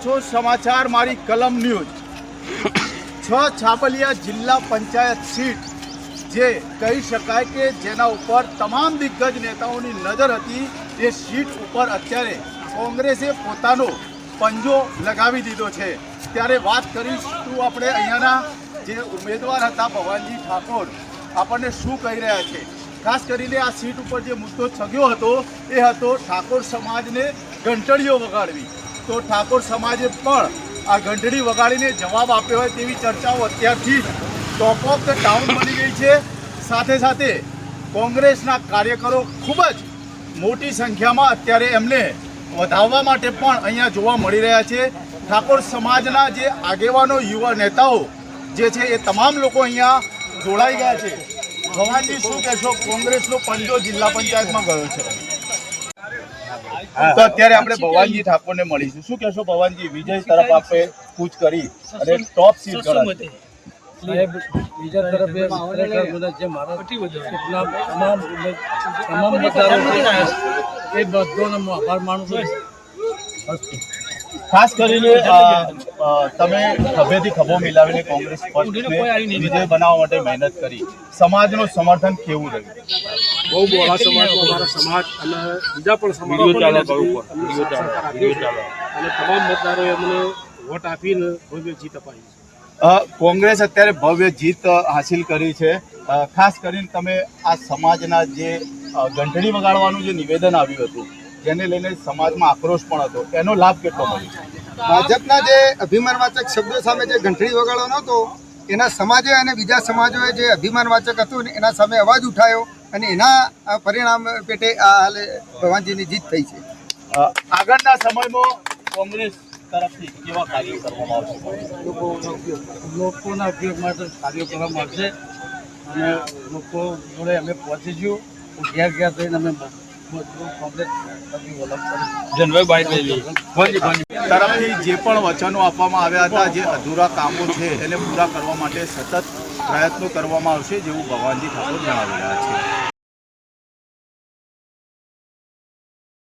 છો સમાચાર મારી કલમ ન્યૂઝ 6 છાપલિયા જિલ્લા પંચાયત સીટ જે કહી શકાય કે જેના ઉપર તમામ દિગ્ગજ નેતાઓની નજર હતી એ સીટ ઉપર અત્યારે કોંગ્રેસે પોતાનો પંજો લગાવી દીધો છે। ત્યારે વાત કરીશું આપણે અહીંયાના જે ઉમેદવાર હતા ભવાનજી ઠાકોર આપણને શું કહી રહ્યા છે। ખાસ કરીને આ સીટ ઉપર જે મુદ્દો છગ્યો હતો એ હતો ઠાકોર સમાજને ઘંટડીઓ વગાડવી। તો ઠાકોર સમાજે પણ આ ઘંટડી વગાડીને જવાબ આપ્યો હોય તેવી ચર્ચાઓ અત્યારથી ટોપ ઓફ ધ ટાઉન બની ગઈ છે। સાથે સાથે કોંગ્રેસના કાર્યકરો ખૂબ જ મોટી સંખ્યામાં અત્યારે એમને વધાવવા માટે પણ અહીંયા જોવા મળી રહ્યા છે। ઠાકોર સમાજના જે આગેવાનો યુવા નેતાઓ જે છે એ તમામ લોકો અહીંયા જોડાઈ ગયા છે। ભવાનજી શું કહેશો, કોંગ્રેસનો પંજો જિલ્લા પંચાયતમાં ગયો છે તો અત્યારે આપણે ભવાનજી ઠાકોરને મળીશું। શું કહેશો ભવાનજી, વિજય તરફ આપણે કૂચ કરી અને ટોપ સીટ ગણાય સાહેબ, બીજા તરફે ખરેખર બધા જે મારા તમામ મતદારો એ બધાનો આભાર માનું છું। ખાસ કરીને તમે ખભેથી ખભો મિલાવીને કોંગ્રેસ પક્ષને વિજય બનાવવા માટે મહેનત કરી, સમાજનું સમર્થન કેવું રહ્યું? બહુ મોટા સમાજમાં અમારા સમાજ અને બીજા પણ સમાજ અને તમામ મતદારોએ અમને વોટ આપીને ભવ્ય જીત અપાવી। કોંગ્રેસ અત્યારે ભવ્ય જીત હાસિલ કરી છે। ખાસ કરીને તમે આ સમાજના જે ઘંટડી વગાડવાનું જે નિવેદન આવ્યું હતું જેને લઈને સમાજમાં આક્રોશ પણ હતો, એનો લાભ કેટલો મળ્યો? ભાજપના જે અભિમાનવાચક શબ્દો સામે જે ઘંટડી વગાડવાનો હતો એના સમાજે અને બીજા સમાજોએ જે અભિમાનવાચક હતું ને એના સામે અવાજ ઉઠાયો અને એના પરિણામ પેટે આ હાલે ભવાનજીની જીત થઈ છે। આગળના સમયમાં કોંગ્રેસ તરફથી કેવા કાર્યો કરવામાં આવશે? લોકોના ઉપયોગ માટે કાર્યો કરવામાં આવશે અને લોકો જોડે અમે પહોંચીશું। ઘેર ઘેર થઈને અમે તરફથી જે પણ વચનો આપવામાં આવ્યા હતા, જે અધૂરા કામો છે એને પૂરા કરવા માટે સતત પ્રયત્નો કરવામાં આવશે જેવું ભવાનજી ઠાકોર જણાવી રહ્યા છે।